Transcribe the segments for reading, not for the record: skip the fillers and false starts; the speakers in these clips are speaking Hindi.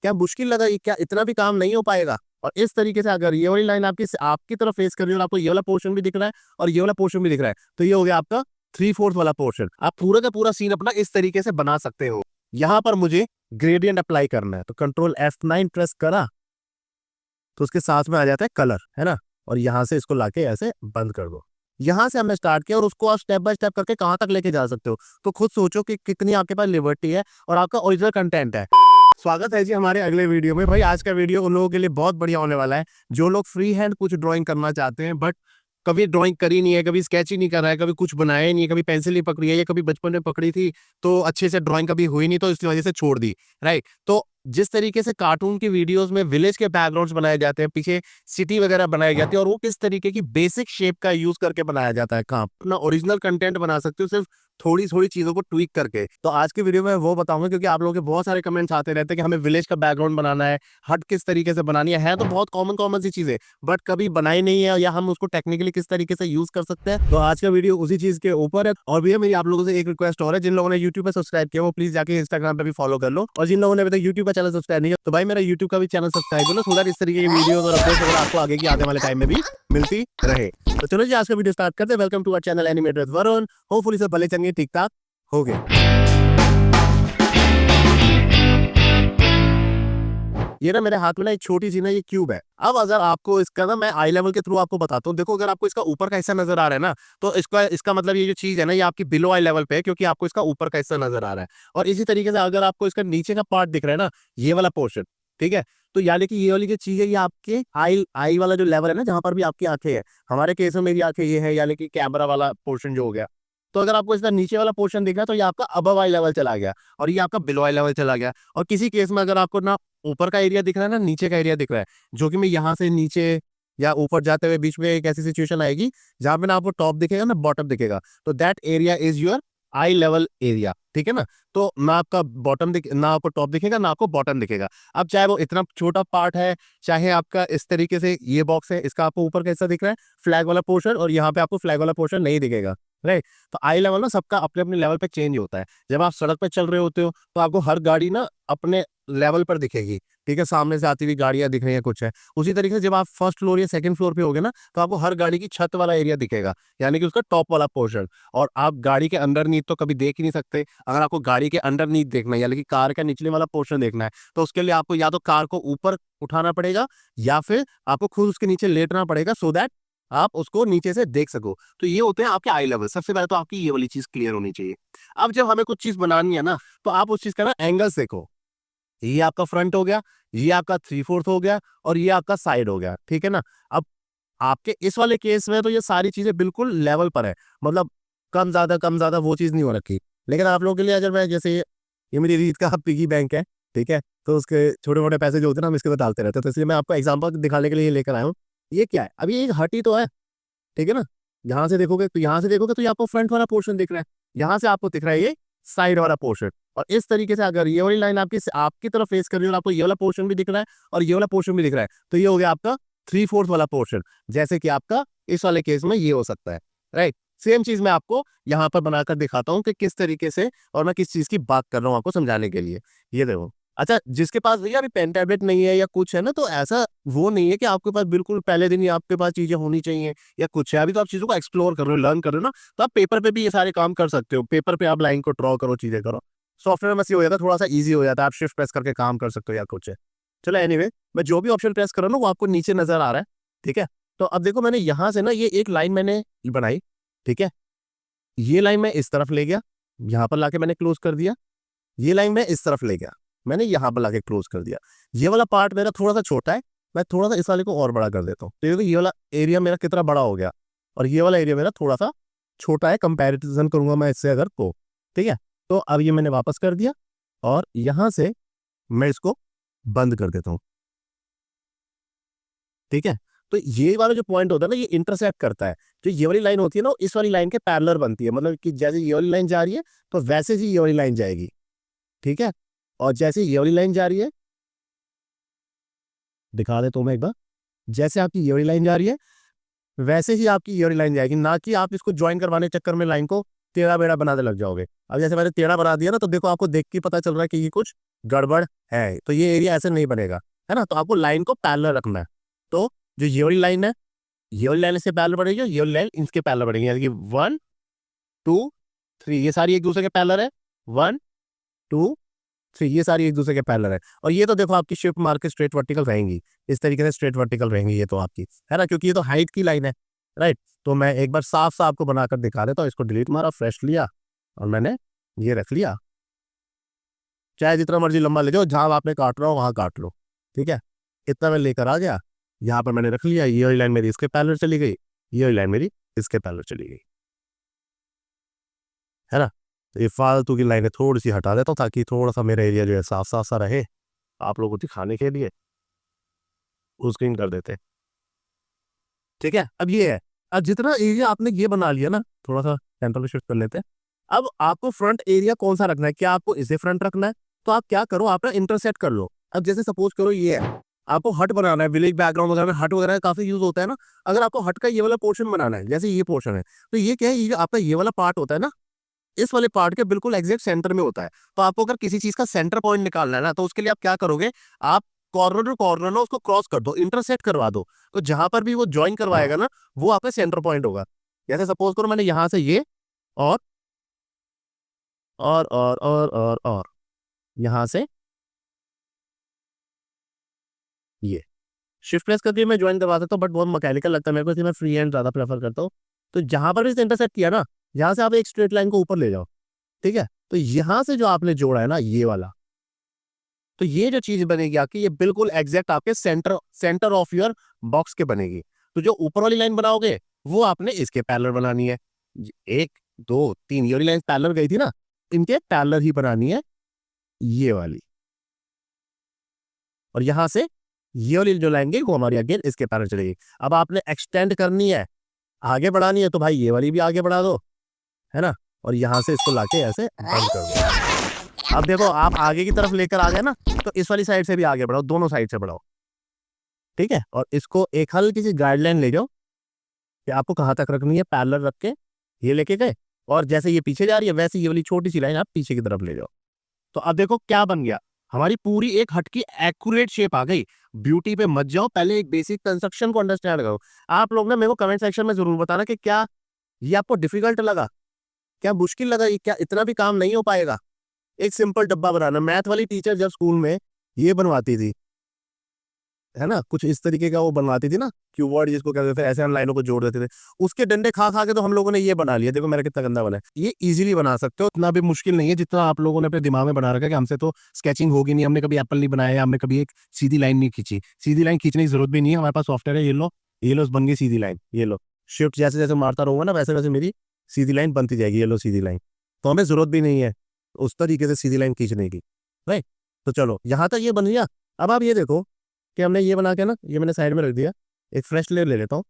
क्या मुश्किल लगा? ये क्या इतना भी काम नहीं हो पाएगा? और इस तरीके से अगर ये वाली लाइन आपकी तरफ फेस कर रही है और आपको ये वाला पोर्शन भी दिख रहा है और ये वाला पोर्शन भी दिख रहा है, तो ये हो गया आपका 3/4 वाला पोर्शन। आप पूरा का पूरा सीन अपना इस तरीके से बना सकते हो। यहां पर मुझे ग्रेडियंट अप्लाई करना है, तो कंट्रोल F9 प्रेस करा तो उसके साथ में आ जाता है कलर, है ना। और यहां से इसको लाके ऐसे बंद कर दो। यहां से हमने स्टार्ट किया और उसको आप स्टेप बाय स्टेप करके कहां तक लेके जा सकते हो, तो खुद सोचो कि कितनी आपके पास लिबर्टी है और आपका ओरिजिनल कंटेंट है। स्वागत है जी हमारे अगले वीडियो में। भाई आज का वीडियो उन लोगों के लिए बहुत बढ़िया होने वाला है जो लोग फ्री हैंड कुछ ड्राइंग करना चाहते हैं, बट कभी ड्राइंग करी नहीं है, कभी स्केच ही नहीं कर रहा है, कभी कुछ बनाया ही नहीं है, कभी पेंसिल ही पकड़ी है, या कभी बचपन में पकड़ी थी तो अच्छे से ड्राइंग कभी हुई नहीं, तो इसकी वजह से छोड़ दी। राइट, तो जिस तरीके से कार्टून की वीडियोस में विलेज के बैकग्राउंड्स बनाए जाते हैं, पीछे सिटी वगैरह बनाई जाती है, और वो किस तरीके की बेसिक शेप का यूज करके बनाया जाता है, कहाँ अपना ओरिजिनल कंटेंट बना सकते हो सिर्फ थोड़ी थोड़ी चीजों को ट्वीक करके। तो आज की वीडियो में वो बताऊंगा, क्योंकि आप लोगों के बहुत सारे कमेंट्स आते रहते हैं कि हमें विलेज का बैकग्राउंड बनाना है, हट किस तरीके से बनानी है तो बहुत कॉमन कॉमन सी चीजें, बट कभी बनाई नहीं है, या हम उसको टेक्निकली किस तरीके से यूज कर सकते हैं। तो आज का वीडियो उसी चीज के ऊपर है। और भैया मेरी आप लोगों से एक रिक्वेस्ट और है, जिन लोगों ने यूट्यूब पे सब्सक्राइब किया वो प्लीज जाके इंस्टाग्राम पे भी फॉलो कर लो, और जिन लोगों ने अभी तक यूट्यूब का चैनल सब्सक्राइब नहीं किया तो भाई मेरा यूट्यूब का भी चैनल सब्सक्राइब कर लो, सो दैट इस तरीके की वीडियो और अपडेट्स अगर आपको आगे की आने वाले टाइम में भी मिलती रहे। तो चलो जी आज का वीडियो स्टार्ट करते हैं। Welcome to our channel animated Varun. Hopefully सब भले चंगे ठीक ठाक हो गए। ये ना मेरे हाथ में ना एक छोटी सी ना ये क्यूब है। अब अगर आपको इसका ना मैं आई लेवल के थ्रू आपको बताता हूँ। देखो अगर आपको इसका ऊपर का हिस्सा नजर आ रहा है ना, तो इसका मतलब ये जो चीज है ना, ये आपकी बिलो आई लेवल पे है, क्योंकि आपको इसका ऊपर का हिस्सा नजर आ रहा है। और इसी तरीके से अगर आपको इसका नीचे का पार्ट दिख रहा है ना, ये वाला पोर्शन, ठीक है, तो यानी कि ये वाली जो चीज है ये आपके आई आई वाला जो लेवल है ना, जहां पर भी आपकी आंखें है, हमारे केस में मेरी आंखें ये है, यानी कि कैमरा वाला पोर्शन जो हो गया। तो अगर आपको इसका नीचे वाला पोर्शन दिख रहा है तो ये आपका अबव आई लेवल चला गया, और ये आपका बिलो आई लेवल चला गया। और किसी केस में अगर आपको ना ऊपर का एरिया दिख रहा है ना नीचे का एरिया दिख रहा है, जो कि मैं यहाँ से नीचे या ऊपर जाते हुए बीच में एक ऐसी सिचुएशन आएगी जहां पे ना आपको टॉप दिखेगा ना बॉटम दिखेगा, तो that area is your I level area, ठीक है ना। तो ना आपका ना आपको टॉप दिखेगा ना आपको बॉटम दिखेगा। अब चाहे वो इतना छोटा पार्ट है, चाहे आपका इस तरीके से ये बॉक्स है, इसका आपको ऊपर का हिस्सा दिख रहा है फ्लैग वाला पोर्शन, और यहाँ पे आपको फ्लैग वाला पोर्शन नहीं दिखेगा। राइट, तो आई लेवल ना सबका अपने अपने लेवल पे चेंज होता है। जब आप सड़क पे चल रहे होते हो तो आपको हर गाड़ी ना अपने लेवल पर दिखेगी, ठीक है, सामने से आती हुई गाड़ियां दिख रही हैं कुछ है। उसी तरीके से जब आप फर्स्ट फ्लोर या सेकंड फ्लोर पे होगे ना, तो आपको हर गाड़ी की छत वाला एरिया दिखेगा, यानी कि उसका टॉप वाला पोर्शन। और आप गाड़ी के अंदर नीचे तो कभी देख ही नहीं सकते। अगर आपको गाड़ी के अंदर नीचे देखना है, यानी कि कार का निचले वाला पोर्शन देखना है, तो उसके लिए आपको या तो कार को ऊपर उठाना पड़ेगा या फिर आपको खुद उसके नीचे लेटना पड़ेगा, सो दैट आप उसको नीचे से देख सको। तो ये होते हैं आपके आई लेवल। सबसे पहले तो आपकी ये वाली चीज क्लियर होनी चाहिए। अब जब हमें कुछ चीज बनानी है ना, तो आप उस चीज का ना एंगल्स देखो। ये आपका फ्रंट हो गया, ये आपका 3/4 हो गया, और ये आपका साइड हो गया, ठीक है ना। अब आपके इस वाले केस में तो ये सारी चीजें बिल्कुल लेवल पर है, मतलब कम ज्यादा वो चीज नहीं हो रखी। लेकिन आप लोगों के लिए अगर मैं जैसे ये मेरी रीत का पिगी बैंक है, ठीक है, तो उसके छोटे मोटे पैसे जो होते हैं ना हम इसके अंदर डालते रहते हैं, तो इसलिए मैं आपको एग्जांपल दिखाने के लिए ये लेकर आया हूँ। ये क्या है, अभी एक हटी तो है, ठीक है ना। यहाँ से देखोगे तो ये आपको फ्रंट वाला पोर्शन दिख रहा है, यहाँ से आपको दिख रहा है ये साइड वाला पोर्शन। और इस तरीके से अगर ये वाली लाइन आपकी आपकी तरफ फेस कर रही है और आपको ये वाला पोर्शन भी दिख रहा है और ये वाला पोर्शन भी दिख रहा है, तो ये हो गया आपका 3/4 वाला पोर्शन, जैसे कि आपका इस वाले केस में ये हो सकता है। राइट, सेम चीज मैं आपको यहाँ पर बनाकर दिखाता हूँ कि किस तरीके से, और मैं किस चीज की बात कर रहा हूँ आपको समझाने के लिए। ये देखो, अच्छा जिसके पास भैया अभी पेन टैबलेट नहीं है या कुछ है ना, तो ऐसा वो नहीं है कि आपके पास बिल्कुल पहले दिन ही आपके पास चीजें होनी चाहिए या कुछ है। अभी तो आप चीजों को एक्सप्लोर कर रहे हो, लर्न कर रहे हो ना, तो आप पेपर पे भी ये सारे काम कर सकते हो। पेपर पे आप लाइन को ड्रॉ करो, चीजें करो। सॉफ्टवेयर में से हो जाता है, थोड़ा सा ईजी हो जाता है, आप शिफ्ट प्रेस करके काम कर सकते हो या कुछ है। चलो एनीवे, मैं जो भी ऑप्शन प्रेस कर रहा हूँ ना वो आपको नीचे नजर आ रहा है, ठीक है। तो अब देखो मैंने यहाँ से ना ये एक लाइन मैंने बनाई, ठीक है। ये लाइन मैं इस तरफ ले गया, यहाँ पर लाके मैंने क्लोज कर दिया। ये लाइन मैं इस तरफ ले गया, मैंने यहाँ पर लाके क्लोज कर दिया। ये वाला पार्ट मेरा थोड़ा सा छोटा है, मैं थोड़ा सा इस वाले को और बड़ा कर देता हूँ, तो देखो ये वाला एरिया मेरा कितना बड़ा हो गया, और ये वाला एरिया मेरा थोड़ा सा छोटा है, कंपैरिजन करूंगा मैं इससे अगर तो, ठीक है। तो अब ये मैंने वापस कर दिया, और यहां से मैं इसको बंद कर देता हूँ, ठीक है। तो ये वाला जो पॉइंट होता है ना, ये इंटरसेक्ट करता है। जो ये वाली लाइन होती है ना, इस वाली लाइन के पैरेलल बनती है, मतलब कि जैसे ये वाली लाइन जा रही है तो वैसे ही ये वाली लाइन जाएगी, ठीक है। और जैसे ये वाली लाइन जा रही है, दिखा देता हूं मैं एक बार, जैसे आपकी ये वाली लाइन जा रही है वैसे ही आपकी ये वाली लाइन जाएगी, ना कि आप इसको ज्वाइन करवाने के चक्कर में लाइन को टेढ़ा बेड़ा बनाने लग जाओगे। अब जैसे मैंने टेढ़ा बना दिया ना, तो देखो आपको देख के पता चल रहा है कि ये कुछ गड़बड़ है, तो ये एरिया ऐसे नहीं बनेगा, है ना। तो आपको लाइन को पैरेलल रखना है। तो जो ये वाली लाइन है, ये वाली लाइन इससे पैरेलल बढ़ेगी, ये वाली लाइन इसके पैरेलल बढ़ेगी, यानी कि 1 2 3 ये सारी एक दूसरे के पैरेलल है, 1 2 3 ये सारी एक दूसरे के पैरेलल है। और ये तो देखो आपकी शिफ्ट मार के स्ट्रेट वर्टिकल रहेंगी, इस तरीके से स्ट्रेट वर्टिकल रहेंगी ये तो आपकी, है ना, क्योंकि ये तो हाइट की लाइन है, राइट। तो मैं एक बार साफ साफ आपको बनाकर दिखा देता हूँ। इसको डिलीट मारा, फ्रेश लिया और मैंने ये रख लिया। चाहे जितना मर्जी लंबा ले जाओ, जहां आपने काट रहा हो वहां काट लो, ठीक है। इतना मैं लेकर आ गया, यहाँ पर मैंने रख लिया। ये वाली लाइन मेरी इसके पैरेलल चली गई, ये वाली लाइन मेरी इसके पैरेलल चली गई, है ना। तो ये फालतू की लाइनें थोड़ी सी हटा देता हूँ ताकि थोड़ा सा मेरा एरिया जो है साफ साफ सा रहे, आप लोगों को दिखाने के लिए फुल स्क्रीन कर देते हैं, ठीक है। अब ये है, अब जितना एरिया आपने ये बना लिया ना, थोड़ा सा सेंटर में शिफ्ट कर लेते हैं। अब आपको फ्रंट एरिया कौन सा रखना है, क्या आपको इसे फ्रंट रखना है, तो आप क्या करो, आप ना इंटरसेक्ट कर लो। अब जैसे सपोज करो ये है, आपको हट बनाना है, विलेज बैकग्राउंड वगैरह में हट वगैरह काफी यूज होता है ना। अगर आपको हट का ये वाला पोर्शन बनाना है, जैसे ये पोर्शन है, तो ये क्या है, ये जो आपका ये वाला पार्ट होता है ना, इस वाले पार्ट के बिल्कुल एग्जैक्ट सेंटर में होता है। तो आपको अगर किसी चीज का सेंटर पॉइंट निकालना है ना, तो उसके लिए आप क्या करोगे, आप कॉर्नर टू कॉर्नर ना उसको क्रॉस कर दो, इंटरसेक्ट करवा दो। तो जहां पर भी वो ज्वाइन करवाएगा ना, वो आपका सेंटर पॉइंट होगा। जैसे सपोज करो मैंने यहां से ये और और यहां से ये शिफ्ट प्रेस करके मैं ज्वाइन करवा सकता हूँ, बट बहुत मैकेनिकल लगता है मेरे को, इसलिए मैं फ्री हैंड ज्यादा प्रेफर करता हूँ। तो जहां पर भी इंटरसेक्ट किया ना, यहां से आप एक स्ट्रेट लाइन को ऊपर ले जाओ, ठीक है। तो यहां से जो आपने जोड़ा है ना ये वाला, तो ये जो चीज बनेगी आपकी, ये बिल्कुल एग्जैक्ट आपके centre centre of your box के बनेगी। तो जो ऊपर वाली लाइन बनाओगे वो आपने इसके पैरेलल बनानी है, 1 2 3 ये वाली लाइन पैरेलल गई थी ना, इनके पैरेलल ही बनानी है ये वाली। और यहां से ये वाली जो लाइन गई वो हमारी अगेन इसके पैरेलल चलेगी। अब आपने एक्सटेंड करनी है, आगे बढ़ानी है, तो भाई ये वाली भी आगे बढ़ा दो, है ना। और यहां से इसको लाके ऐसे बंद कर दो। अब देखो आप आगे की तरफ लेकर आ गए ना, तो इस वाली साइड से भी आगे बढ़ाओ, दोनों साइड से बढ़ाओ, ठीक है। और इसको एक हल्की सी गाइडलाइन ले जाओ कि आपको कहाँ तक रखनी है, पैरेलल रख के ये लेके गए, और जैसे ये पीछे जा रही है वैसे ये वाली छोटी सी लाइन आप पीछे की तरफ ले जाओ। तो अब देखो क्या बन गया, हमारी पूरी एक हट की एक्यूरेट शेप आ गई। ब्यूटी पे मत जाओ, पहले एक बेसिक कंस्ट्रक्शन को अंडरस्टैंड करो। आप लोग ना मेरे को कमेंट सेक्शन में जरूर बताना कि क्या ये आपको डिफिकल्ट लगा, क्या मुश्किल लगा, ये क्या इतना भी काम नहीं हो पाएगा। एक सिंपल डब्बा बनाना, मैथ वाली टीचर जब स्कूल में ये बनवाती थी, है ना, कुछ इस तरीके का वो बनवाती थी ना, क्यूबॉर्ड जिसको कहते थे, ऐसे हम लाइनों को जोड़ देते थे, उसके डंडे खा खा के तो हम लोगों ने ये बना लिया। देखो मेरा कितना गंदा बना है। ये इजीली बना सकते हो, इतना भी मुश्किल नहीं है जितना आप लोगों ने अपने दिमाग में बना रखा है कि हमसे तो स्केचिंग होगी नहीं, हमने कभी एप्पल नहीं बनाया, हमने कभी एक सीधी लाइन नहीं खींची। सीधी लाइन खींचने की जरूरत भी नहीं है, हमारे पास सॉफ्टवेयर है, ये लो बन गई सीधी लाइन, ये लो शिफ्ट जैसे जैसे मारता रहूंगा ना, वैसे वैसे मेरी सीधी लाइन बनती जाएगी, ये लो सीधी लाइन। तो हमें जरूरत भी नहीं है उस तरीके से सीधी लाइन खींचने की, राइट। तो चलो यहाँ तक ये बन गया। अब आप ये देखो कि हमने ये बना के ना, ये मैंने साइड में रख दिया, एक फ्रेश लेयर ले लेता हूँ।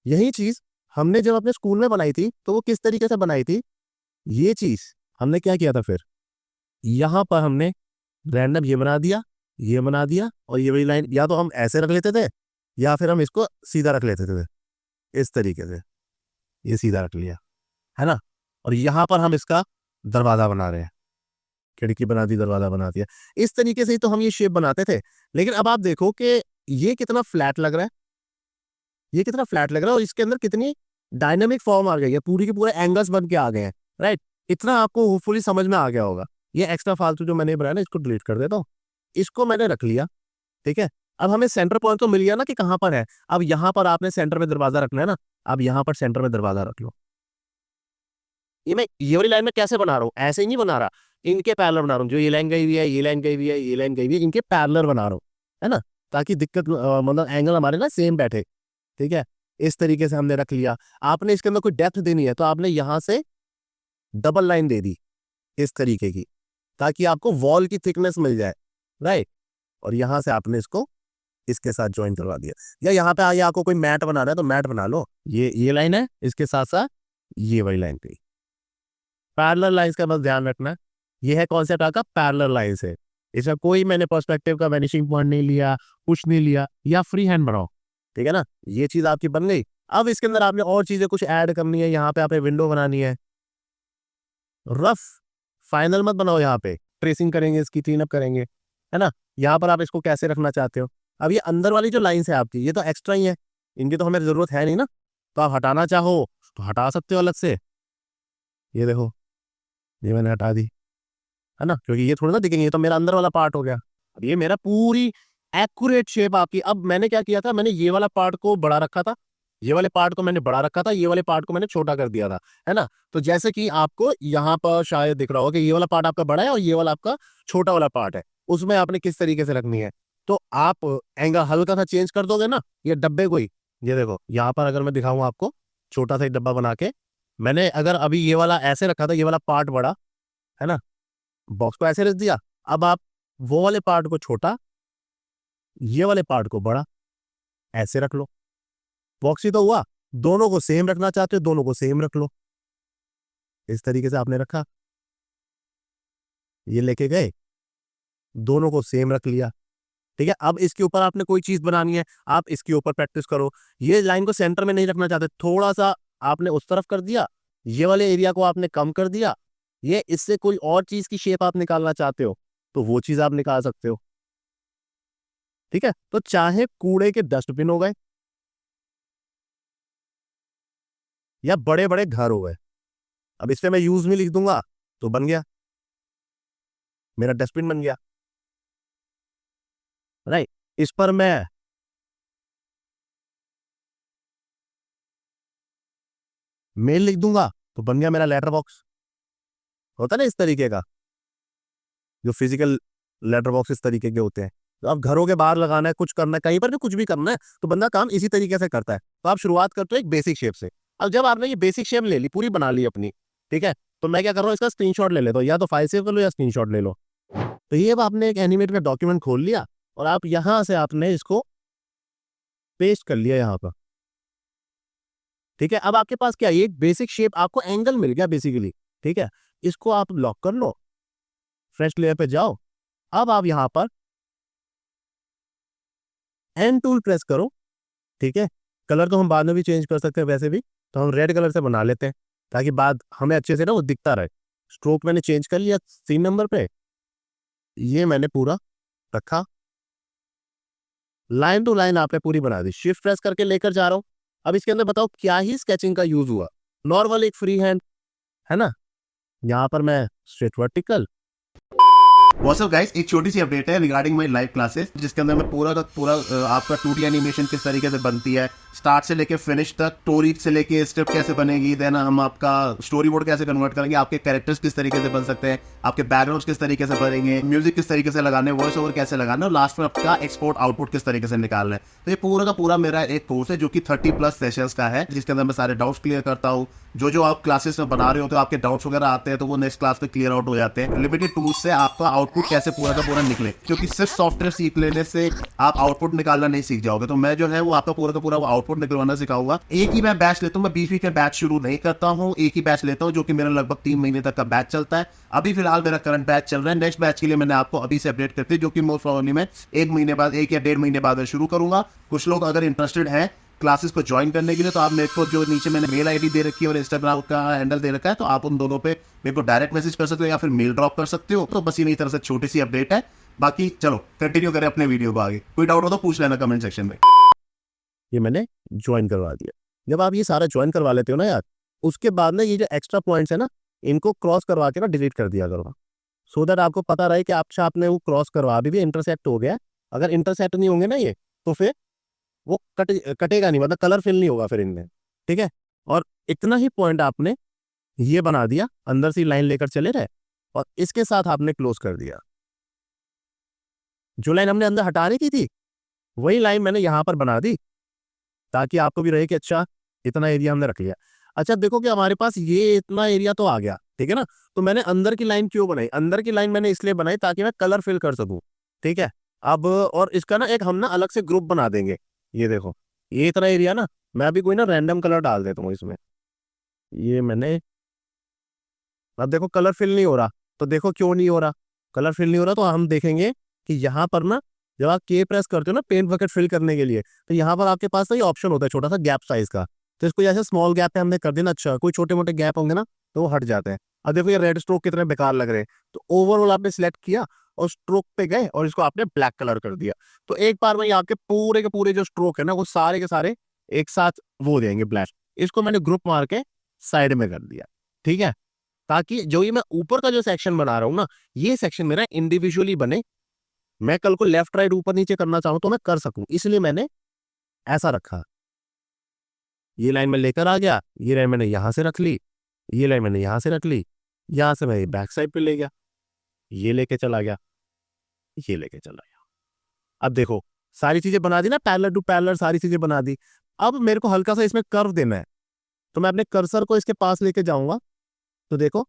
यही चीज हमने जब अपने स्कूल में बनाई थी तो वो किस तरीके से बनाई थी, ये चीज हमने क्या किया था, फिर यहाँ पर हमने रैंडम ये बना दिया, ये बना दिया, और ये वाली लाइन या तो हम ऐसे रख लेते थे या फिर हम इसको सीधा रख लेते थे, इस तरीके से ये सीधा रख लिया, है ना। और यहाँ पर हम इसका दरवाजा बना रहे हैं, खिड़की बना दी, दरवाजा बना दिया। इस तरीके से ही तो हम ये शेप बनाते थे। लेकिन अब आप देखो कि ये कितना फ्लैट लग रहा है, ये कितना फ्लैट लग रहा है, और इसके अंदर कितनी डायनामिक फॉर्म आ गई है, पूरी के पूरे एंगल्स बन के आ गए हैं, राइट। इतना आपको होपफुली समझ में आ गया होगा। ये एक्स्ट्रा फालतू जो मैंने बनाया ना, इसको डिलीट कर देता हूँ। इसको मैंने रख लिया, ठीक है। अब हमें सेंटर पॉइंट तो मिल गया ना कि कहाँ पर है। अब यहाँ पर आपने सेंटर में दरवाजा रखना है ना, अब यहाँ पर सेंटर में दरवाजा रख लो। ये मैं ये वाली लाइन में कैसे बना रहा हूँ, ऐसे ही नहीं बना रहा, इनके पैरेलल बना रहा हूँ। जो ये लाइन गई हुई है, ये लाइन गई हुई है, ये लाइन गई हुई है, इनके पैरेलल बना रहा हूँ, है ना, ताकि दिक्कत मतलब एंगल हमारे ना सेम बैठे, ठीक है। इस तरीके से हमने रख लिया। आपने इसके अंदर कोई डेप्थ देनी है तो आपने यहां से डबल लाइन दे दी इस तरीके की, ताकि आपको वॉल की थिकनेस मिल जाए, राइट। और यहां से आपने इसको इसके साथ ज्वाइन करवा दिया। या यहाँ पे आगे आपको कोई मैट बनाना है तो मैट बना लो, ये लाइन है, इसके साथ साथ ये वाली लाइन पे पैरेलल लाइंस का बस ध्यान रखना। ये है कॉन्सेप्ट आपका पैरेलल लाइन से। इसका कोई मैंने पर्सपेक्टिव का वैनिशिंग पॉइंट नहीं लिया, कुछ नहीं लिया, या फ्री हैंड बनाओ, ठीक है ना। ये चीज आपकी बन गई। अब इसके अंदर आपने और चीजें कुछ ऐड करनी है, यहाँ पे आपने विंडो बनानी है। रफ फाइनल मत बनाओ, यहाँ पे ट्रेसिंग करेंगे, इसकी क्लीन अप करेंगे, है ना। यहाँ पर आप इसको कैसे रखना चाहते हो। अब ये अंदर वाली जो लाइन्स है आपकी, ये तो एक्स्ट्रा ही है, इनकी तो हमें जरूरत है नहीं ना। तो आप हटाना चाहो तो हटा सकते हो अलग से। ये देखो, ये मैंने हटा दी, है ना, क्योंकि ये थोड़ी ना दिखेंगे, ये तो मेरा अंदर वाला पार्ट हो गया। अब ये मेरा पूरी एक्यूरेट शेप आपकी। अब मैंने क्या किया था, मैंने ये वाला पार्ट को बड़ा रखा था, ये वाले पार्ट को मैंने बड़ा रखा था, ये वाले पार्ट को मैंने छोटा कर दिया था, है ना। तो जैसे कि आपको यहाँ पर शायद दिख रहा होगा कि ये वाला पार्ट आपका बड़ा है और ये वाला आपका छोटा वाला पार्ट है, उसमें आपने किस तरीके से रखनी है। तो आप एंगल हल्का सा चेंज कर दोगे ना, ये डब्बे को ही, ये देखो यहाँ पर अगर मैं दिखाऊं आपको, छोटा सा एक डब्बा बना के मैंने अगर अभी ये वाला ऐसे रखा था, ये वाला पार्ट बड़ा, है ना, बॉक्स को ऐसे रख दिया। अब आप वो वाले पार्ट को छोटा, ये वाले पार्ट को बड़ा, ऐसे रख लो, बॉक्स ही तो हुआ। दोनों को सेम रखना चाहते हो, दोनों को सेम रख लो। इस तरीके से आपने रखा, ये लेके गए, दोनों को सेम रख लिया, ठीक है। अब इसके ऊपर आपने कोई चीज बनानी है, आप इसके ऊपर प्रैक्टिस करो। ये लाइन को सेंटर में नहीं रखना चाहते, थोड़ा सा आपने उस तरफ कर दिया, ये वाले एरिया को आपने कम कर दिया, ये इससे कोई और चीज की शेप आप निकालना चाहते हो तो वो चीज आप निकाल सकते हो, ठीक है। तो चाहे कूड़े के डस्टबिन हो गए या बड़े बड़े घर हो गए, अब इससे मैं यूज में लिख दूंगा तो बन गया, मेरा डस्टबिन बन गया, राइट। इस पर मैं मेल लिख दूंगा तो बन गया मेरा लेटर बॉक्स। होता ना इस तरीके का, जो फिजिकल लेटर बॉक्स इस तरीके के होते हैं। तो आप घरों के बाहर लगाना है, कुछ करना है, कहीं पर भी कुछ भी करना है, तो बंदा काम इसी तरीके से करता है। तो आप शुरुआत करते हो एक बेसिक शेप से। अब जब आपने ये बेसिक शेप ले ली, पूरी बना ली अपनी, ठीक है, तो मैं क्या कर रहा हूँ, इसका स्क्रीनशॉट ले लेता हूँ, या तो फाइल सेव कर लो या स्क्रीनशॉट ले लो। तो ये अब आपने एक एनिमेट का डॉक्यूमेंट खोल लिया और आप यहां से आपने इसको पेस्ट कर लिया यहाँ पर, ठीक है। अब आपके पास क्या है, एक बेसिक शेप आपको एंगल मिल गया बेसिकली, ठीक है। इसको आप लॉक कर लो, फ्रेश लेयर पे जाओ। अब आप यहां पर एन टूल प्रेस करो, ठीक है। कलर तो हम बाद में भी चेंज कर सकते हैं, वैसे भी तो हम रेड कलर से बना लेते हैं ताकि बाद हमें अच्छे से ना वो दिखता रहे। स्ट्रोक मैंने चेंज कर लिया 3 नंबर पे, ये मैंने पूरा रखा, लाइन टू लाइन आपने पूरी बना दी। शिफ्ट प्रेस करके लेकर जा रहा हूं। अब इसके अंदर बताओ क्या ही स्केचिंग का यूज हुआ, नॉर्मल एक फ्री हैंड, है ना। यहां पर मैं स्ट्रेट वर्टिकल। व्हाट्सअप गाइस, एक छोटी सी अपडेट है रिगार्डिंग माय लाइव क्लासेस, जिसके अंदर मैं पूरा का पूरा आपका 2D एनिमेशन किस तरीके से बनती है, स्टार्ट से लेके फिनिश तक, स्टोरी से लेके स्क्रिप्ट कैसे बनेगी, देन हम आपका स्टोरी बोर्ड कैसे कन्वर्ट करेंगे, आपके कैरेक्टर्स किस तरीके से बन सकते हैं, आपके बैकग्राउंड किस तरीके से बनेंगे, म्यूजिक किस तरीके से लगाने, वॉइस ओवर कैसे लगाना, और लास्ट में आपका एक्सपोर्ट आउटपुट किस तरीके से निकालना है। तो ये पूरा का पूरा मेरा एक कोर्स है जो कि 30+ सेशंस का है, जिसके अंदर मैं सारे डाउट्स क्लियर करता हूँ। जो आप क्लासेस में बना रहे हो तो आपके डाउट्स वगैरह आते हैं तो वो नेक्स्ट क्लास में क्लियर आउट हो जाते हैं। लिमिटेड टूल्स से आपका आउटपुट कैसे पूरा का पूरा निकले, क्योंकि सिर्फ सॉफ्टवेयर सीख लेने से आप आउटपुट निकालना नहीं सीख जाओगे। तो मैं जो है वो आपका पूरा का पूरा आउटपुट निकलवाना सिखाऊंगा। एक ही मैं बैच लेता हूँ, मैं 20 वीक में बैच शुरू नहीं करता हूँ, एक ही बैच लेता हूँ जो कि मेरा लगभग 3 महीने तक का बैच चलता है। अभी फिलहाल मेरा करंट बैच चल रहा है, नेक्स्ट बैच के लिए मैंने आपको अभी से अपडेट करते हैं, जो कि मोस्ट प्रॉब्लली मैं 1 महीने बाद, 1 या 1.5 महीने बाद मैं शुरू करूंगा। कुछ लोग अगर इंटरेस्टेड हैं क्लासेस को ज्वाइन करने के लिए, तो आप मेरे को जो नीचे मैंने मेल आईडी दे रखी है और इंस्टाग्राम का हैंडल दे रखा है, तो आप उन दोनों पे मेरे को डायरेक्ट मैसेज कर सकते हो या फिर मेल ड्रॉप कर सकते हो। तो बस ये मेरी तरफ से छोटी सी अपडेट है। बाकी चलो कंटिन्यू करें अपने वीडियो को आगे। कोई डाउट हो तो पूछ लेना कमेंट सेक्शन में। ये मैंने ज्वाइन करवा दिया। जब आप ये सारा ज्वाइन करवा लेते हो ना यार, उसके बाद ना ये जो एक्स्ट्रा पॉइंट्स है ना, इनको क्रॉस करवा के ना डिलीट कर दिया करो, सो दैट आपको पता रहे कि अच्छा आपने वो क्रॉस करवा, अभी भी इंटरसेक्ट हो गया। अगर इंटरसेक्ट नहीं होंगे ना ये, तो फिर वो कटेगा नहीं, मतलब कलर फिल नहीं होगा फिर इनमें, ठीक है। और इतना ही पॉइंट आपने ये बना दिया, अंदर से लाइन लेकर चले रहे और इसके साथ आपने क्लोज कर दिया। जो लाइन हमने अंदर हटा रही थी वही लाइन मैंने यहां पर बना दी, ताकि आपको भी रहे कि अच्छा इतना एरिया हमने रख लिया। अच्छा देखो कि हमारे पास ये इतना एरिया तो आ गया, ठीक है ना। तो मैंने अंदर की लाइन क्यों बनाई, अंदर की लाइन मैंने इसलिए बनाई ताकि मैं कलर फिल कर सकूं, ठीक है। अब और इसका ना एक हम ना अलग से ग्रुप बना देंगे। ये देखो, ये इतना एरिया ना, मैं अभी कोई ना रैंडम कलर डाल देता हूँ इसमें। ये मैंने, अब देखो कलर फिल नहीं हो रहा, तो देखो क्यों नहीं हो रहा कलर फिल नहीं हो रहा। तो हम देखेंगे कि यहाँ पर ना, जब आप के प्रेस करते हो ना पेंट बकेट फिल करने के लिए, तो यहाँ पर आपके पास ना ये ऑप्शन होता है छोटा सा गैप साइज का। तो इसको जैसे स्मॉल गैप पे हमने कर देना, अच्छा कोई छोटे मोटे गैप होंगे ना तो वो हट जाते हैं। अब देखो ये रेड स्ट्रोक कितने बेकार लग रहे हैं। तो ओवरऑल आपने सिलेक्ट किया और स्ट्रोक पे गए और इसको आपने ब्लैक कलर कर दिया, तो एक बार में आपके पूरे के पूरे जो स्ट्रोक है ना वो सारे के सारे एक साथ वो हो जाएंगे ब्लैक। इसको मैंने ग्रुप मार के साइड में कर दिया, ठीक है, ताकि जो ये मैं ऊपर का जो सेक्शन बना रहा हूं ना, ये सेक्शन मेरा इंडिविजुअली बने। मैं कल को लेफ्ट राइट ऊपर नीचे करना चाहूं तो मैं कर सकूं, इसलिए मैंने ऐसा रखा। ये लाइन में लेकर आ गया, ये लाइन मैंने यहां से रख ली, ये लाइन मैंने यहां से रख ली, यहां से मैं बैक साइड पे ले गया, ये लेके चला गया, ये लेके चला गया। अब देखो सारी चीजें बना दी ना, पैरेलल टू पैरेलल सारी चीजें बना दी। अब मेरे को हल्का सा इसमें कर्व देना है, तो मैं अपने कर्सर को इसके पास लेके जाऊंगा, तो देखो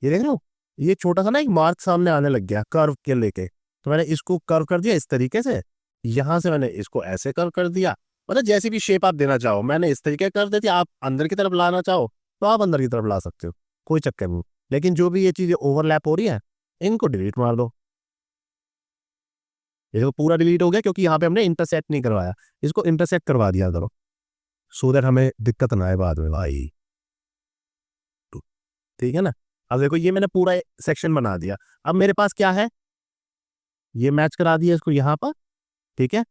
ये देख रहे हो, ये छोटा सा ना एक मार्क सामने आने लग गया कर्व के लेके। तो मैंने इसको कर्व कर दिया इस तरीके से, यहां से मैंने इसको ऐसे कर्व कर दिया। मतलब जैसी भी शेप आप देना चाहो, मैंने इस तरीके कर देती। आप अंदर की तरफ लाना चाहो तो आप अंदर की तरफ ला सकते हो, कोई चक्कर नहीं। लेकिन जो भी ये चीजें ओवरलैप हो रही है इनको डिलीट मार दो। ये तो पूरा डिलीट हो गया क्योंकि यहाँ पे हमने इंटरसेक्ट नहीं करवाया, इसको इंटरसेक्ट करवा दिया करो, सो दैट हमें दिक्कत ना आए बाद में भाई, ठीक है ना। अब देखो ये मैंने पूरा सेक्शन बना दिया। अब मेरे पास क्या है, ये मैच करा दिया इसको यहाँ पर, ठीक है,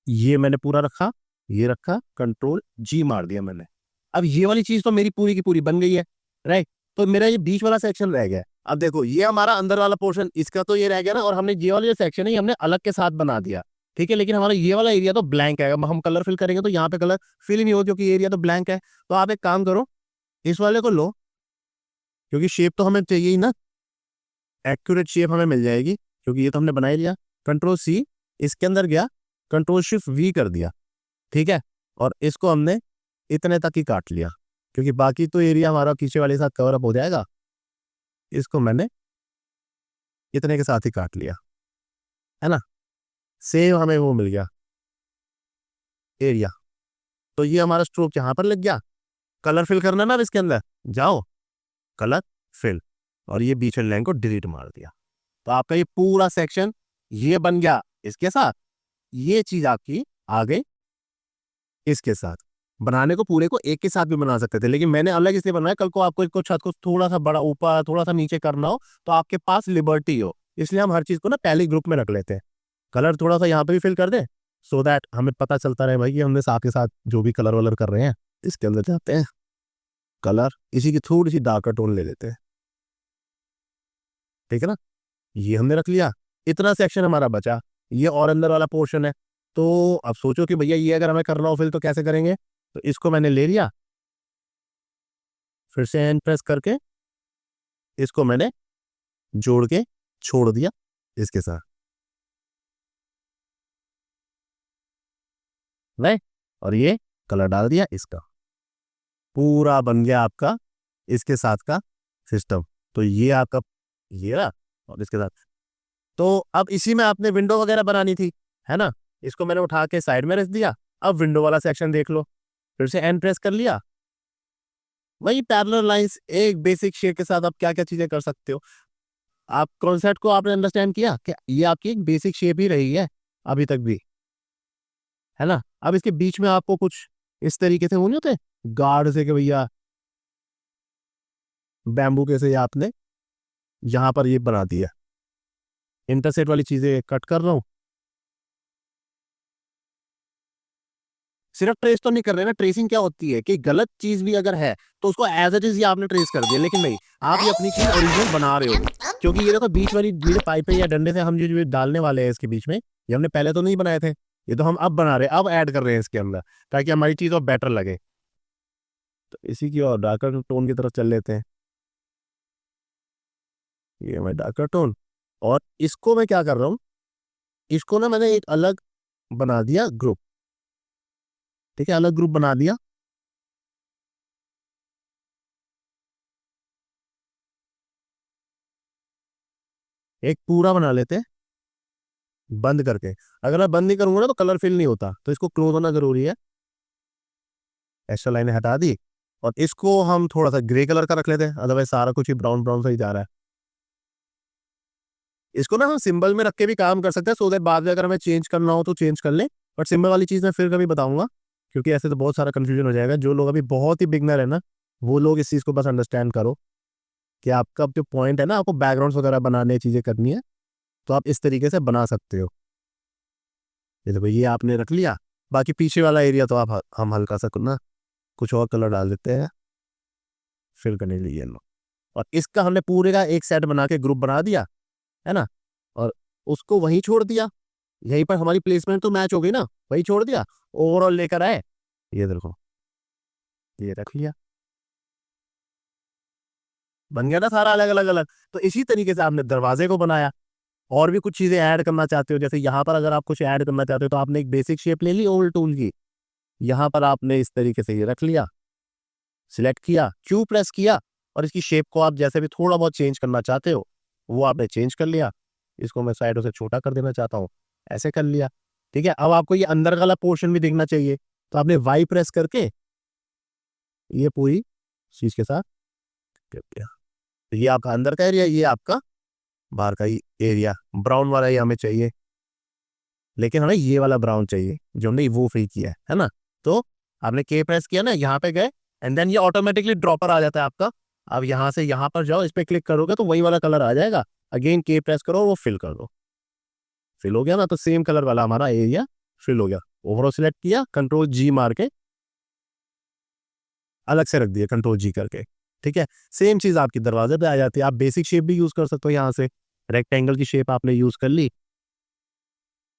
ये मैंने पूरा रखा, ये रखा, कंट्रोल जी मार दिया मैंने। अब ये वाली चीज तो मेरी पूरी की पूरी बन गई है, राइट। तो मेरा ये बीच वाला सेक्शन रह गया। अब देखो ये हमारा अंदर वाला पोर्शन, इसका तो ये रह गया ना, और हमने ये वाला जो सेक्शन है ये हमने अलग के साथ बना दिया, ठीक है। लेकिन हमारा ये वाला एरिया तो ब्लैंक है, हम कलर फिल करेंगे तो यहाँ पे कलर फिल ही नहीं हो क्योंकि एरिया तो ब्लैंक है। तो आप एक काम करो, इस वाले को लो, क्योंकि शेप तो हमें चाहिए ही ना, एक्यूरेट शेप हमें मिल जाएगी क्योंकि ये तो हमने बना ही लिया। कंट्रोल सी, इसके अंदर गया, कंट्रोल शिफ्ट वी कर दिया, ठीक है, और इसको हमने इतने तक ही काट लिया क्योंकि बाकी तो एरिया हमारा पीछे वाले के साथ कवर अप हो जाएगा। इसको मैंने इतने के साथ ही काट लिया, है ना। सेम हमें वो मिल गया एरिया। तो ये हमारा स्ट्रोक यहाँ पर लग गया। कलर फिल करना ना, अब इसके अंदर जाओ, कलर फिल, और ये बीच वाली लाइन को डिलीट मार दिया। तो आपका ये पूरा सेक्शन ये बन गया इसके साथ, ये चीज आपकी आ गई इसके साथ। बनाने को पूरे को एक के साथ भी बना सकते थे, लेकिन मैंने अलग इसलिए बनाया, कल को आपको इसको छत को थोड़ा सा बड़ा ऊपर थोड़ा सा नीचे करना हो तो आपके पास लिबर्टी हो, इसलिए हम हर चीज को ना पहले ग्रुप में रख लेते हैं। कलर थोड़ा सा यहाँ पे भी फिल कर दे, सो दैट हमें पता चलता रहे भाई कि हमने साथ के साथ जो भी कलर वलर कर रहे हैं। इसके अंदर जाते हैं, कलर इसी की थोड़ी सी डार्कर टोन ले लेते हैं, ठीक है ना। ये हमने रख लिया, इतना सेक्शन हमारा बचा, ये और अंदर वाला पोर्शन है। तो अब सोचो कि भैया ये अगर हमें करना हो फिल तो कैसे करेंगे। तो इसको मैंने ले लिया, फिर से एंड प्रेस करके इसको मैंने जोड़ के छोड़ दिया इसके साथ, नहीं, और ये कलर डाल दिया इसका, पूरा बन गया आपका इसके साथ का सिस्टम। तो ये आपका ये रहा, और इसके साथ। तो अब इसी में आपने विंडो वगैरह बनानी थी, है ना। इसको मैंने उठा के साइड में रख दिया। अब विंडो वाला सेक्शन देख लो, फिर से एंड प्रेस कर लिया, वही पैरेलल लाइंस एक बेसिक शेप के साथ आप क्या क्या चीजें कर सकते हो। आप कॉन्सेप्ट को आपने अंडरस्टैंड किया कि ये आपकी एक बेसिक शेप ही रही है अभी तक भी, है ना। अब इसके बीच में आपको कुछ इस तरीके से वो नहीं होते गार्ड से कि भैया बैम्बू के से आपने यहां पर ये बना दिया। इंटरसेट वाली चीजें कट कर रहा हूं, सिर्फ ट्रेस तो नहीं कर रहे ना। ट्रेसिंग क्या होती है कि गलत चीज भी अगर है तो उसको एज इट इज ही आपने ट्रेस कर दिया, लेकिन नहीं, आप ये अपनी चीज ओरिजिनल बना रहे हो। क्योंकि ये देखो बीच वाली जो पाइप है या डंडे से हम जो डालने वाले हैं इसके बीच में, ये हमने पहले तो नहीं बनाए थे, ये तो हम अब बना रहे हैं, अब ऐड कर रहे हैं इसके अंदर ताकि हमारी चीज और बेटर लगे। तो इसी की और डार्कर टोन की तरफ चल लेते हैं। ये हमारे डार्कर टोन, और इसको मैं क्या कर रहा हूँ, इसको ना मैंने एक अलग बना दिया ग्रुप, ठीक है, अलग ग्रुप बना दिया। एक पूरा बना लेते हैं बंद करके। अगर मैं बंद नहीं करूंगा ना तो कलर फिल नहीं होता, तो इसको क्लोज होना जरूरी है। एक्स्ट्रा लाइनें हटा दी, और इसको हम थोड़ा सा ग्रे कलर का रख लेते हैं, अदरवाइज सारा कुछ ही ब्राउन ब्राउन सा ही जा रहा है। इसको ना हम सिंबल में रख के भी काम कर सकते हैं, सो दैट बाद में अगर हमें चेंज करना हो तो चेंज कर ले। बट सिंबल वाली चीज मैं फिर कभी बताऊंगा, क्योंकि ऐसे तो बहुत सारा कंफ्यूजन हो जाएगा। जो लोग अभी बहुत ही बिगनर है ना, वो लोग इस चीज को बस अंडरस्टैंड करो। कि आपका जो पॉइंट है ना, आपको बैकग्राउंड्स वगैरह बनाने चीजें करनी है तो आप इस तरीके से बना सकते हो। ये देखो ये आपने रख लिया। बाकी पीछे वाला एरिया तो आप हम हल्का सा ना कुछ और कलर डाल देते हैं फिल करने के लिए येलो। और इसका हमने पूरे का एक सेट बना के ग्रुप बना दिया है ना, और उसको वहीं छोड़ दिया। यहीं पर हमारी प्लेसमेंट तो मैच हो गई ना, वही छोड़ दिया, ओवरऑल लेकर आए। ये देखो ये रख लिया, बन गया ना सारा अलग अलग अलग। तो इसी तरीके से आपने दरवाजे को बनाया। और भी कुछ चीजें ऐड करना चाहते हो, जैसे यहाँ पर अगर आप कुछ ऐड करना चाहते हो तो आपने एक बेसिक शेप ले ली ओवल टूल की, यहाँ पर आपने इस तरीके से ये रख लिया, सिलेक्ट किया, क्यू प्रेस किया, और इसकी शेप को आप जैसे भी थोड़ा बहुत चेंज करना चाहते हो वो आपने चेंज कर लिया। इसको मैं साइडों से छोटा कर देना चाहता हूँ, ऐसे कर लिया। ठीक है, अब आपको ये अंदर वाला पोर्शन भी दिखना चाहिए तो आपने वाई प्रेस करके ये पूरी चीज के साथ कर दिया। तो ये आपका अंदर का एरिया, ये आपका बाहर का एरिया। ब्राउन वाला ही हमें चाहिए, लेकिन हमें ये वाला ब्राउन चाहिए जो हमने वो फिल किया है ना। तो आपने के प्रेस किया ना, यहाँ पे गए, एंड देन ये ऑटोमेटिकली ड्रॉपर आ जाता है आपका। अब यहाँ से यहाँ पर जाओ, इस पे क्लिक करोगे तो वही वाला कलर आ जाएगा। अगेन के प्रेस करो, वो फिल कर दो, फिल हो गया ना। तो सेम कलर वाला हमारा एरिया फिल हो गया। ओवरऑल सिलेक्ट किया, कंट्रोल जी मार के अलग से रख दिया, कंट्रोल जी करके। ठीक है, सेम चीज आपकी दरवाजे पे आ जाती है। आप बेसिक शेप भी यूज कर सकते हो, यहाँ से रेक्टेंगल की शेप आपने यूज कर ली।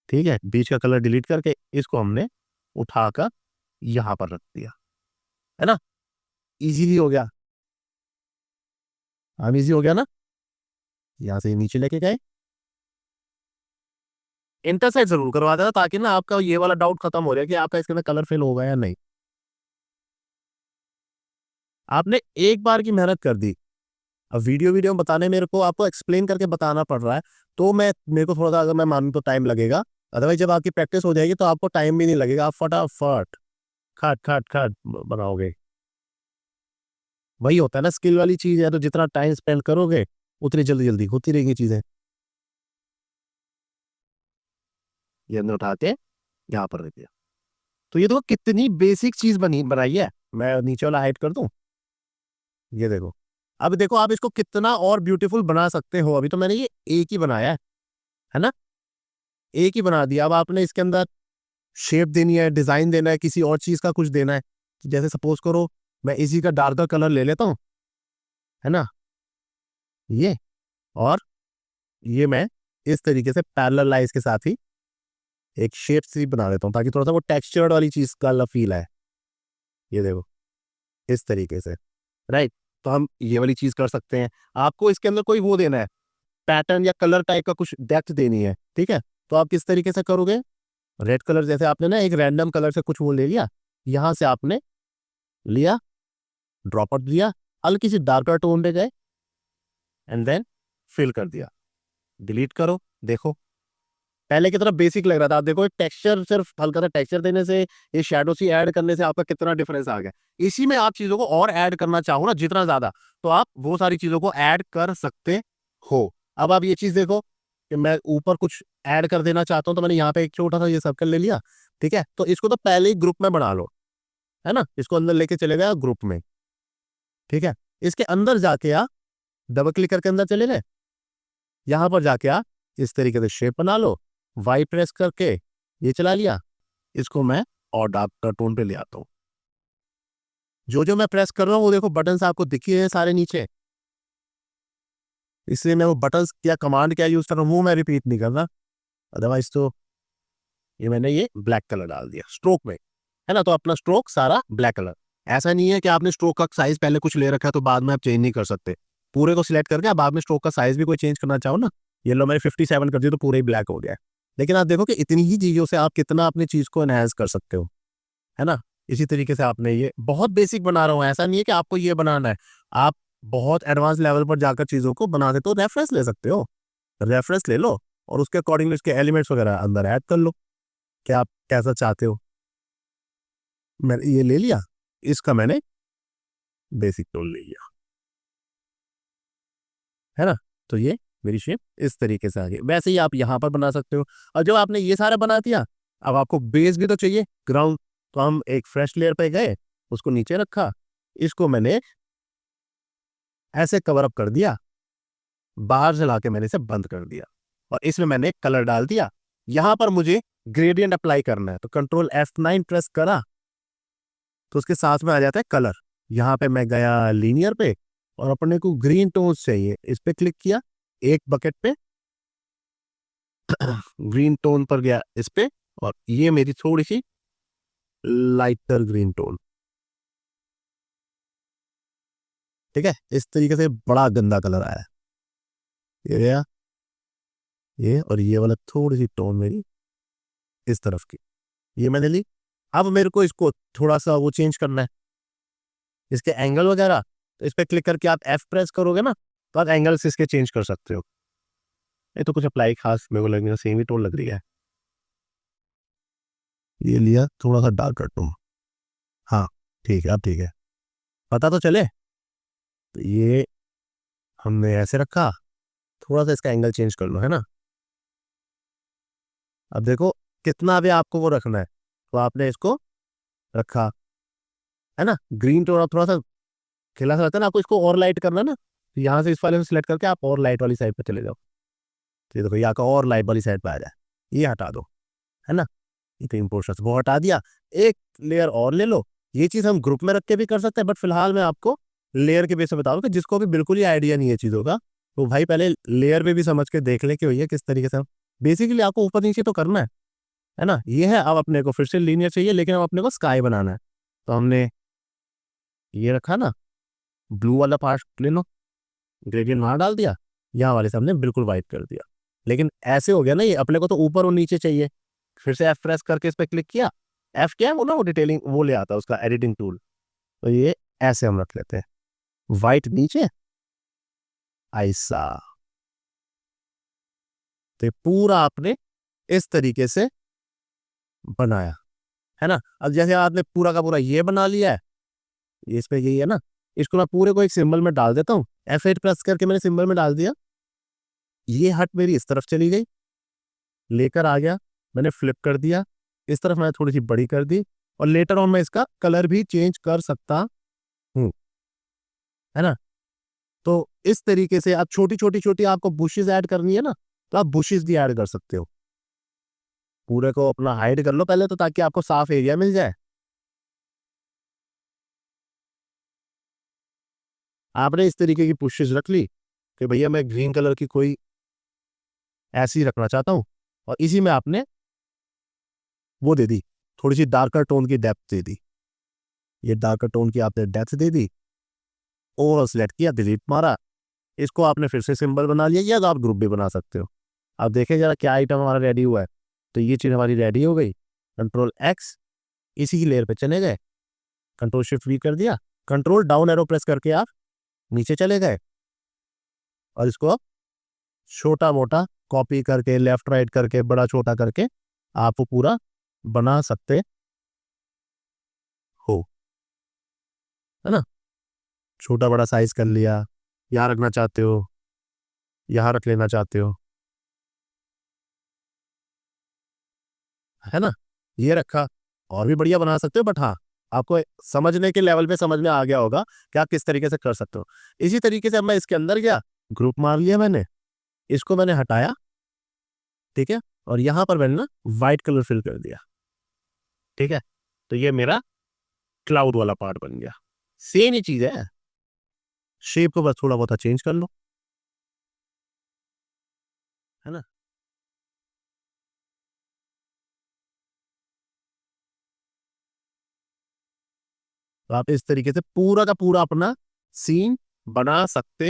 ठीक है, बीच का कलर डिलीट करके इसको हमने उठाकर यहां पर रख दिया, है ना। इजीली हो गया, हम इजी हो गया ना। यहां से नीचे लेके गए, इंटरसेट जरूर करवा देना ताकि ना आपका ये वाला डाउट खत्म हो जाए कि आपका इसके अंदर कलर फिल होगा या नहीं। आपने एक बार की मेहनत कर दी, अब वीडियो वीडियो में बताने मेरे को आपको एक्सप्लेन करके बताना पड़ रहा है, तो मैं मेरे को थोड़ा सा अगर मैं मानूं तो टाइम लगेगा। अदरवाइज जब आपकी प्रैक्टिस हो जाएगी तो आपको टाइम भी नहीं लगेगा, आप फटाफट खट खट खट बनाओगे। वही होता है ना, स्किल वाली चीज है, तो जितना टाइम स्पेंड करोगे उतनी जल्दी जल्दी होती रहेंगी चीजें। ये अंदर उठा के यहाँ पर रख दिया। तो ये देखो कितनी बेसिक चीज बनाई है। मैं नीचे वाला हाइड कर दूं, ये देखो। अब देखो आप इसको कितना और ब्यूटीफुल बना सकते हो। अभी तो मैंने ये एक ही बनाया है ना, एक ही बना दिया। अब आपने इसके अंदर शेप देनी है, डिजाइन देना है, किसी और चीज का कुछ देना है। जैसे सपोज करो मैं इसी का डार्कर कलर ले लेता हूँ, है ना, ये, और ये मैं इस तरीके से पैरेलल लाइंस के साथ ही एक शेप सी बना देता हूँ ताकि थोड़ा सा वो टेक्सचर्ड वाली चीज का फील है। ये देखो इस तरीके से, राइट। तो हम ये वाली चीज कर सकते हैं। आपको इसके अंदर कोई वो देना है, पैटर्न या कलर टाइप का कुछ डेप्थ देनी है, ठीक है, तो आप किस तरीके से करोगे। रेड कलर जैसे आपने ना एक रैंडम कलर से कुछ वो ले लिया, यहां से आपने लिया, ड्रॉप आउट दिया, हल्की सी डार्कर टोन पे गए, एंड देन फिल कर दिया। डिलीट करो, देखो पहले की तरफ बेसिक लग रहा था, आप देखो टेक्सचर, सिर्फ हल्का सा टेक्सचर देने से, ये शैडो सी ऐड करने से आपका कितना डिफरेंस आ गया। इसी में आप चीजों को और ऐड करना चाहो ना जितना ज्यादा, तो आप वो सारी चीजों को ऐड कर सकते हो। अब आप ये चीज देखो कि मैं ऊपर कुछ ऐड कर देना चाहता हूं, तो मैंने यहाँ पे एक छोटा सा ये सर्कल ले लिया। ठीक है, तो इसको तो पहले ही ग्रुप में बना लो, है ना, इसको अंदर लेके चले गए ग्रुप में। ठीक है, इसके अंदर जाके आप डबल क्लिक करके अंदर चले गए, यहां पर जाके आप इस तरीके से शेप बना लो, वाई प्रेस करके ये चला लिया। इसको मैं और डार्क टोन पे ले आता हूं। जो जो मैं प्रेस कर रहा हूं वो देखो बटन आपको दिखे हैं सारे नीचे, इसलिए मैं वो बटन या कमांड क्या यूज कर रहा हूं वो मैं रिपीट नहीं कर रहा। अदरवाइज तो ये मैंने ये ब्लैक कलर डाल दिया स्ट्रोक में, है ना, तो अपना स्ट्रोक सारा ब्लैक कलर। ऐसा नहीं है कि आपने स्ट्रोक का साइज पहले कुछ ले रखा है तो बाद में आप चेंज नहीं कर सकते। पूरे को सिलेक्ट करके आप बाद में स्ट्रोक का साइज भी कोई चेंज करना चाहो ना, ये लो मैंने 57 कर दिया तो पूरा ही ब्लैक हो गया है। लेकिन आप देखो कि इतनी ही चीजों से आप कितना अपनी चीज को एनहांस कर सकते हो, है ना। इसी तरीके से आपने ये बहुत बेसिक बना रहा हूँ, ऐसा नहीं है कि आपको ये बनाना है। आप बहुत एडवांस लेवल पर जाकर चीजों को बना सकते हो, रेफरेंस ले सकते हो, रेफरेंस ले लो और उसके अकॉर्डिंगली उसके एलिमेंट्स वगैरह अंदर ऐड कर लो कि आप कैसा चाहते हो। मैंने ये ले लिया, इसका मैंने बेसिक टूल ले लिया, है ना। तो ये मेरी शेप इस तरीके से आ गई। वैसे ही आप यहाँ पर बना सकते हो। और जब आपने ये सारा बना दिया, अब आपको बेस भी तो चाहिए, ग्राउंड। तो हम एक फ्रेश लेयर पे गए, उसको नीचे रखा, इसको मैंने ऐसे कवर अप कर दिया, बाहर से लाके मैंने इसे बंद कर दिया और इसमें मैंने एक कलर डाल दिया। यहां पर मुझे ग्रेडियंट अप्लाई करना है तो कंट्रोल F9 प्रेस करा तो उसके साथ में आ जाता है कलर। यहाँ पे मैं गया लीनियर पे और अपने को ग्रीन टोन्स चाहिए, इस पे क्लिक किया, एक बकेट पे ग्रीन टोन पर गया इस पे, और ये मेरी थोड़ी सी लाइटर ग्रीन टोन, ठीक है। इस तरीके से बड़ा गंदा कलर आया है, ये गया ये, और ये वाला थोड़ी सी टोन मेरी इस तरफ की, ये मैंने ली। अब मेरे को इसको थोड़ा सा वो चेंज करना है, इसके एंगल वगैरह, तो इस पे क्लिक करके आप F प्रेस करोगे ना तो आप एंगल्स इसके चेंज कर सकते हो। ये तो कुछ अप्लाई खास मेरे को लगेगा, सेम ही टोन लग रही है। ये लिया थोड़ा सा डार्क टोन, हाँ ठीक है, अब ठीक है, पता तो चले। तो ये हमने ऐसे रखा, थोड़ा सा इसका एंगल चेंज कर लो, है ना। अब देखो कितना भी आपको वो रखना है, तो आपने इसको रखा, है ना। ग्रीन टोन थोड़ा सा खिला सा रहता है ना, आपको इसको और लाइट करना है ना, तो यहाँ से इस वाले से सिलेक्ट करके आप और लाइट वाली साइड पे चले जाओ। तो ये देखो यहाँ का और लाइट वाली साइड पे आ जाए, ये हटा दो, है ना। ये तो इम्पोर्टेंस वो हटा दिया, एक लेयर और ले लो। ये चीज हम ग्रुप में रख के भी कर सकते हैं, बट फिलहाल मैं आपको लेयर के बेस पे बता दूं कि जिसको भी बिल्कुल ही आइडिया नहीं है चीजों का, तो भाई पहले लेयर पे भी समझ के देख ले कि भैया किस तरीके से हम बेसिकली आपको ऊपर नीचे तो करना है ना। ये है, अब अपने को फिर से लीनियर चाहिए, लेकिन अब अपने को स्काई बनाना है। तो हमने ये रखा ना, ब्लू वाला पार्ट ले लो, ग्रेडियंट वहां डाल दिया, यहाँ वाले से हमने बिल्कुल वाइट कर दिया। लेकिन ऐसे हो गया ना, ये अपने को तो ऊपर और नीचे चाहिए। फिर से F प्रेस करके इस पर क्लिक किया, F क्या है वो ना, वो डिटेलिंग वो ले आता है उसका एडिटिंग टूल। तो ये ऐसे हम रख लेते हैं, वाइट नीचे ऐसा। तो ये पूरा आपने इस तरीके से बनाया, है ना। अब जैसे आपने पूरा का पूरा ये बना लिया है, ये इस पे यही है ना, इसको मैं पूरे को एक सिंबल में डाल देता हूँ। F8 प्रेस करके मैंने सिंबल में डाल दिया, ये हट मेरी इस तरफ चली गई, लेकर आ गया, मैंने फ्लिप कर दिया, इस तरफ मैंने थोड़ी सी बड़ी कर दी, और लेटर ऑन मैं इसका कलर भी चेंज कर सकता हूँ, है ना। तो इस तरीके से आप छोटी छोटी छोटी आपको बुशेस ऐड करनी है ना, तो आप बुशेस भी ऐड कर सकते हो। पूरे को अपना हाइड कर लो पहले तो, ताकि आपको साफ एरिया मिल जाए। आपने इस तरीके की बुशेस रख ली कि भैया मैं ग्रीन कलर की कोई ऐसी रखना चाहता हूँ, और इसी में आपने वो दे दी, थोड़ी सी डार्कर टोन की डेप्थ दे दी। ये डार्कर टोन की आपने डेप्थ दे दी, ओवरऑल सिलेक्ट किया, डिलीट मारा, इसको आपने फिर से सिंबल बना लिया, या तो आप ग्रुप भी बना सकते हो। अब देखें जरा क्या आइटम हमारा रेडी हुआ है। तो ये चीज़ हमारी रेडी हो गई, कंट्रोल X, इसी की लेयर पे चले गए, कंट्रोल शिफ्ट V कर दिया, कंट्रोल डाउन एरो प्रेस करके आप नीचे चले गए, और इसको आप छोटा मोटा कॉपी करके लेफ्ट राइट करके बड़ा छोटा करके आप वो पूरा बना सकते हो, है ना। छोटा बड़ा साइज कर लिया, यहाँ रखना चाहते हो यहाँ रख लेना चाहते हो, है ना। ये रखा, और भी बढ़िया बना सकते हो, बट हाँ आपको समझने के लेवल पे समझ में आ गया होगा कि आप किस तरीके से कर सकते हो। इसी तरीके से अब मैं इसके अंदर गया, ग्रुप मार लिया मैंने, इसको मैंने हटाया, ठीक है, और यहां पर मैंने ना व्हाइट कलर फिल कर दिया, ठीक है। तो ये मेरा क्लाउड वाला पार्ट बन गया। सेम ही चीज है, शेप को बस थोड़ा बहुत चेंज कर लो, है ना। तो आप इस तरीके से पूरा का पूरा अपना सीन बना सकते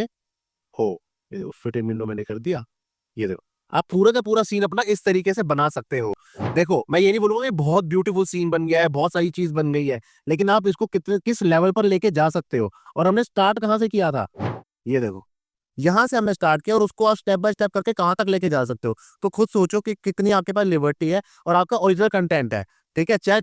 हो। ये फिट इन विंडो मैंने कर दिया, ये देखो आप पूरा का पूरा सीन अपना इस तरीके से बना सकते हो। देखो मैं ये नहीं बोलूंगा कि बहुत ब्यूटीफुल सीन बन गया है, बहुत सारी चीज बन गई है, लेकिन आप इसको कितने किस लेवल पर लेके जा सकते हो। और हमने स्टार्ट कहाँ से किया था, ये देखो यहां से हमने स्टार्ट किया, और उसको आप स्टेप बाय स्टेप करके कहां तक लेके जा सकते हो। तो खुद सोचो कि कितनी आपके पास लिबर्टी है, और आपका ओरिजिनल कंटेंट है, ठीक है। चाहे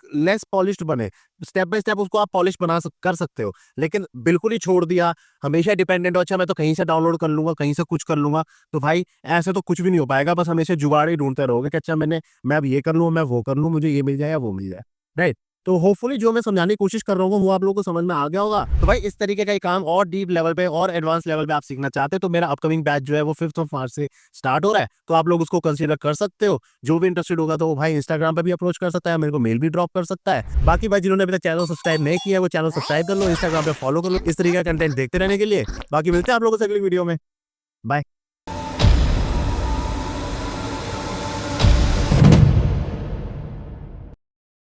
लेस पॉलिश्ड बने, स्टेप बाय स्टेप उसको आप पॉलिश कर सकते हो। लेकिन बिल्कुल ही छोड़ दिया, हमेशा डिपेंडेंट हो, अच्छा मैं तो कहीं से डाउनलोड कर लूंगा, कहीं से कुछ कर लूंगा, तो भाई ऐसे तो कुछ भी नहीं हो पाएगा। बस हमेशा जुगाड़ ही ढूंढते रहोगे कि अच्छा मैं अब ये कर लूँ, मैं वो कर लूँ, मुझे ये मिल जाए या वो मिल जाए, राइट। तो होपफुली जो मैं समझाने की कोशिश कर रहा हूँ वो आप लोगों को समझ में आ गया होगा। तो भाई इस तरीके का ही काम और डीप लेवल पे और एडवांस लेवल पे आप सीखना चाहते हैं तो मेरा अपकमिंग बैच जो है वो 5th ऑफ मार्च से स्टार्ट हो रहा है, तो आप लोग उसको कंसीडर कर सकते हो। जो भी इंटरेस्टेड होगा तो वो भाई इंस्टाग्राम पे भी अप्रोच कर सकता है, मेरे को मेल भी ड्रॉप कर सकता है। बाकी भाई जिन्होंने अभी तक चैनल सब्सक्राइब नहीं किया है वो चैनल सब्सक्राइब कर लो, इंस्टाग्राम पे फॉलो कर लो इस तरीके का कंटेंट देखते रहने के लिए। बाकी मिलते हैं आप लोगों से अगली वीडियो में। बाय।